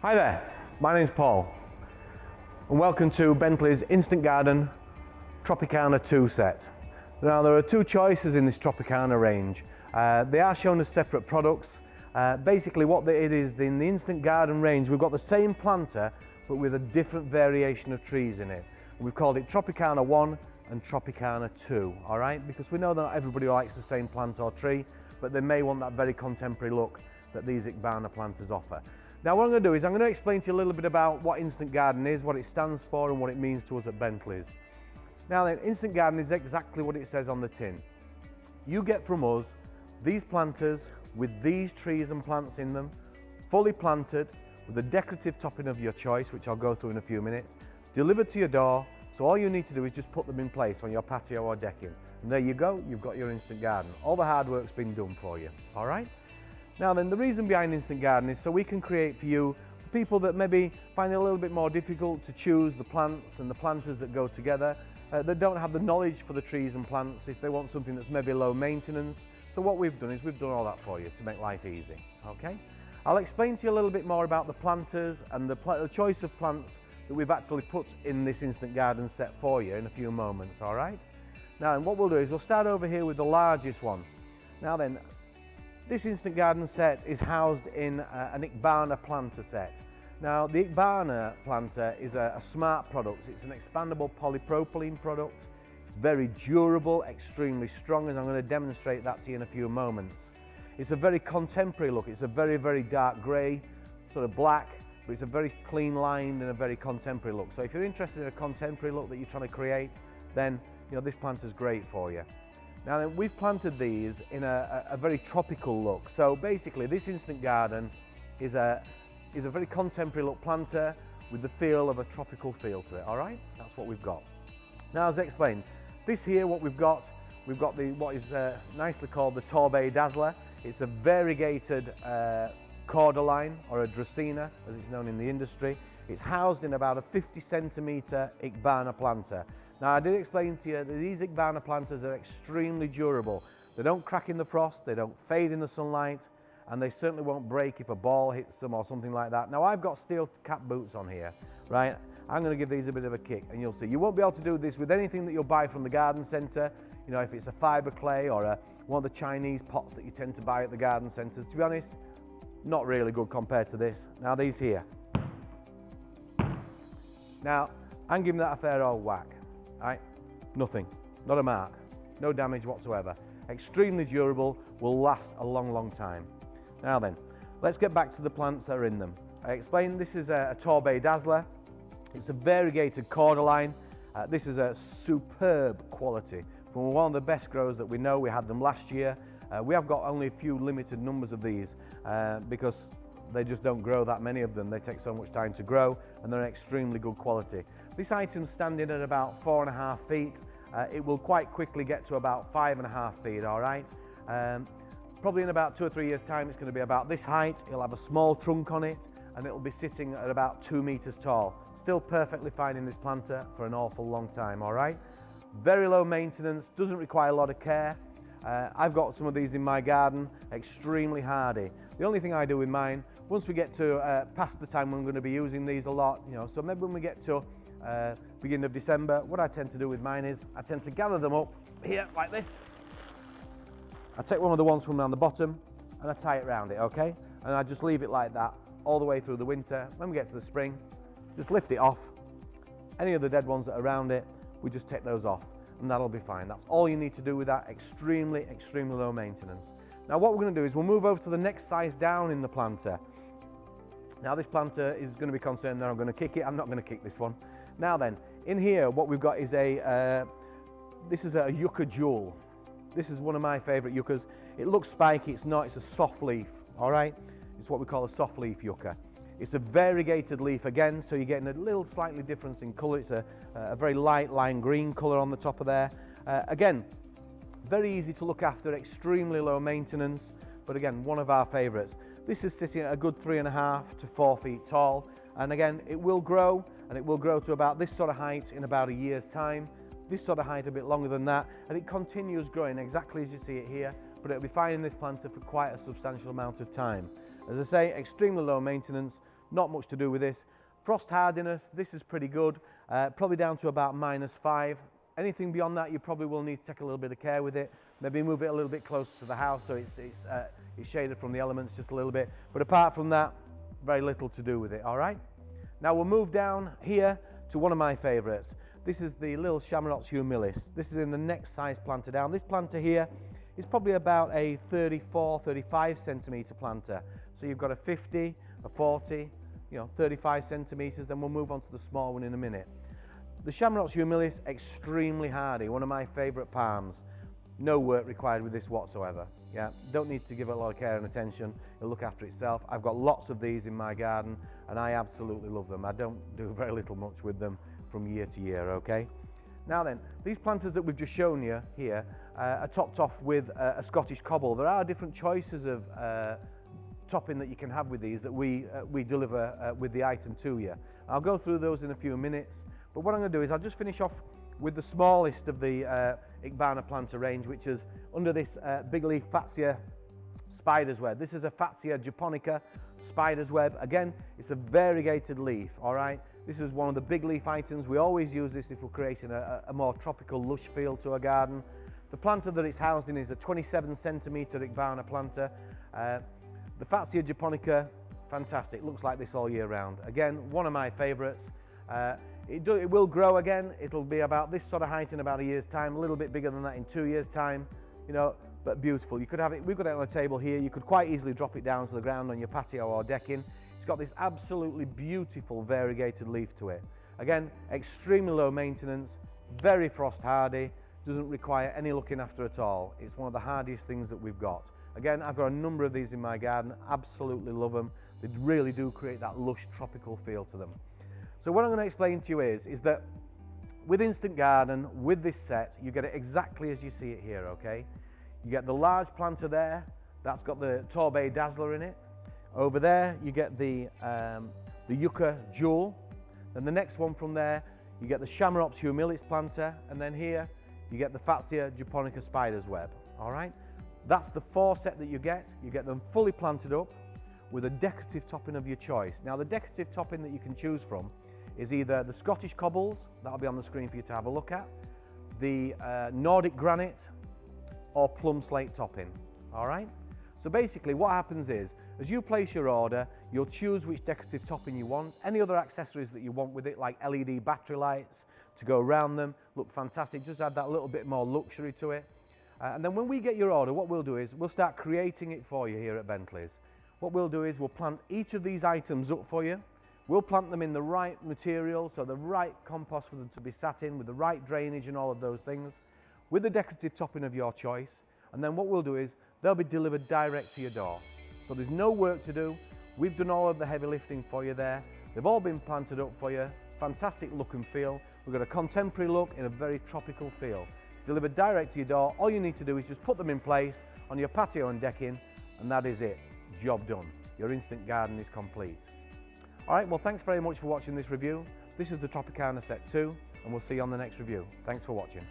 Hi there, my name's Paul and welcome to Bentley's Instant Garden Tropicana 2 set. Now there are two choices in this Tropicana range. They are shown as separate products. Basically what it is, in the Instant Garden range we've got the same planter but with a different variation of trees in it. We've called it Tropicana 1 and Tropicana 2, alright? Because we know that not everybody likes the same plant or tree, but they may want that very contemporary look that these Iguana planters offer. Now what I'm going to do is I'm going to explain to you a little bit about what Instant Garden is, what it stands for and what it means to us at Bentley's. Now then, Instant Garden is exactly what it says on the tin. You get from us these planters with these trees and plants in them, fully planted with a decorative topping of your choice, which I'll go through in a few minutes, delivered to your door. So all you need to do is just put them in place on your patio or decking. And there you go, you've got your Instant Garden. All the hard work's been done for you, all right? Now then, the reason behind Instant Garden is so we can create for you, for people that maybe find it a little bit more difficult to choose the plants and the planters that go together, that don't have the knowledge for the trees and plants, if they want something that's maybe low maintenance. So what we've done is we've done all that for you to make life easy, okay? I'll explain to you a little bit more about the planters and the choice of plants that we've actually put in this Instant Garden set for you in a few moments, all right? Now, and what we'll do is we'll start over here with the largest one. Now then, this Instant Garden set is housed in an Iguana planter set. Now, the Iguana planter is a smart product. It's an expandable polypropylene product. It's very durable, extremely strong, and I'm going to demonstrate that to you in a few moments. It's a very contemporary look. It's a very, very dark grey, sort of black, but it's a very clean lined and a very contemporary look. So if you're interested in a contemporary look that you're trying to create, then this planter's great for you. Now then, we've planted these in a very tropical look. So basically this Instant Garden is a very contemporary look planter with the feel of a tropical feel to it, all right? That's what we've got. Now, as explained, this here, what we've got what is nicely called the Torbay Dazzler. It's a variegated cordyline, or a Dracaena as it's known in the industry. It's housed in about a 50 centimetre Iguana planter. Now I did explain to you that these Iguana planters are extremely durable. They don't crack in the frost, they don't fade in the sunlight, and they certainly won't break if a ball hits them or something like that. Now I've got steel cap boots on here, right? I'm going to give these a bit of a kick and you'll see. You won't be able to do this with anything that you'll buy from the garden centre. If it's a fibre clay or one of the Chinese pots that you tend to buy at the garden centres. To be honest, not really good compared to this. Now these here. Now, I'm giving that a fair old whack. Right? Nothing, not a mark, no damage whatsoever. Extremely durable, will last a long, long time. Now then, let's get back to the plants that are in them. I explained this is a Torbay Dazzler. It's a variegated cordyline. This is a superb quality from one of the best growers that we know. We had them last year. We have got only a few limited numbers of these because they just don't grow that many of them. They take so much time to grow and they're extremely good quality. This item's standing at about 4.5 feet. It will quite quickly get to about 5.5 feet, all right? Probably in about 2 or 3 years time it's going to be about this height. It'll have a small trunk on it and it'll be sitting at about 2 meters tall. Still perfectly fine in this planter for an awful long time, all right? Very low maintenance, doesn't require a lot of care. I've got some of these in my garden, extremely hardy. The only thing I do with mine, once we get to past the time when I'm going to be using these a lot, so maybe when we get to beginning of December, what I tend to do with mine is I tend to gather them up here like this. I take one of the ones from around the bottom and I tie it around it, okay? And I just leave it like that all the way through the winter. When we get to the spring, just lift it off. Any of the dead ones that are around it, we just take those off and that'll be fine. That's all you need to do with that. Extremely, extremely low maintenance. Now what we're going to do is we'll move over to the next size down in the planter. Now this planter is going to be concerned that I'm going to kick it. I'm not going to kick this one. Now then, in here what we've got is this is a yucca jewel. This is one of my favourite yuccas. It looks spiky, it's not, it's a soft leaf, alright? It's what we call a soft leaf yucca. It's a variegated leaf again, so you're getting a little slightly difference in colour. It's a very light lime green colour on the top of there. Again, very easy to look after, extremely low maintenance, but again, one of our favourites. This is sitting at a good 3.5 to 4 feet tall, and again, it will grow, and it will grow to about this sort of height in about a year's time. This sort of height a bit longer than that, and it continues growing exactly as you see it here, but it'll be fine in this planter for quite a substantial amount of time. As I say, extremely low maintenance, not much to do with this. Frost hardiness, this is pretty good, probably down to about -5. Anything beyond that, you probably will need to take a little bit of care with it. Maybe move it a little bit closer to the house so it's shaded from the elements just a little bit. But apart from that, very little to do with it, all right? Now we'll move down here to one of my favourites. This is the little Chamaerops humilis. This is in the next size planter down. This planter here is probably about a 34, 35 centimetre planter. So you've got a 50, a 40, 35 centimetres, then we'll move on to the small one in a minute. The Chamaerops humilis, extremely hardy, one of my favourite palms. No work required with this whatsoever. Yeah, don't need to give it a lot of care and attention. It'll look after itself. I've got lots of these in my garden and I absolutely love them. I don't do very little much with them from year to year, okay? Now then, these planters that we've just shown you here are topped off with a Scottish cobble. There are different choices of topping that you can have with these that we deliver with the item to you. I'll go through those in a few minutes, but what I'm going to do is I'll just finish off with the smallest of the Iguana planter range, which is under this big leaf Fatsia spider's web. This is a Fatsia japonica spider's web. Again, it's a variegated leaf, all right? This is one of the big leaf items. We always use this if we're creating a more tropical, lush feel to a garden. The planter that it's housed in is a 27 centimetre Iguana planter. The Fatsia japonica, fantastic, looks like this all year round. Again, one of my favourites. It will grow again. It'll be about this sort of height in about a year's time, a little bit bigger than that in 2 years' time, but beautiful. You could have it, we've got it on a table here, you could quite easily drop it down to the ground on your patio or decking. It's got this absolutely beautiful variegated leaf to it. Again, extremely low maintenance, very frost hardy, doesn't require any looking after at all. It's one of the hardiest things that we've got. Again, I've got a number of these in my garden, absolutely love them. They really do create that lush tropical feel to them. So what I'm going to explain to you is that with Instant Garden, with this set, you get it exactly as you see it here, okay? You get the large planter there, that's got the Torbay Dazzler in it. Over there, you get the Yucca Jewel. Then the next one from there, you get the Chamaerops humilis planter, and then here, you get the Fatsia japonica spider's web, all right? That's the 4 set that you get. You get them fully planted up with a decorative topping of your choice. Now, the decorative topping that you can choose from is either the Scottish cobbles, that'll be on the screen for you to have a look at, the Nordic granite, or plum slate topping, all right? So basically what happens is, as you place your order, you'll choose which decorative topping you want, any other accessories that you want with it, like LED battery lights to go around them, look fantastic, just add that little bit more luxury to it. And then when we get your order, what we'll do is, we'll start creating it for you here at Bentley's. What we'll do is, we'll plant each of these items up for you. We'll plant them in the right material, so the right compost for them to be sat in, with the right drainage and all of those things, with the decorative topping of your choice. And then what we'll do is, they'll be delivered direct to your door. So there's no work to do. We've done all of the heavy lifting for you there. They've all been planted up for you. Fantastic look and feel. We've got a contemporary look in a very tropical feel. Delivered direct to your door. All you need to do is just put them in place on your patio and decking, and that is it. Job done. Your Instant Garden is complete. Alright, well, thanks very much for watching this review. This is the Tropicana Set 2, and we'll see you on the next review. Thanks for watching.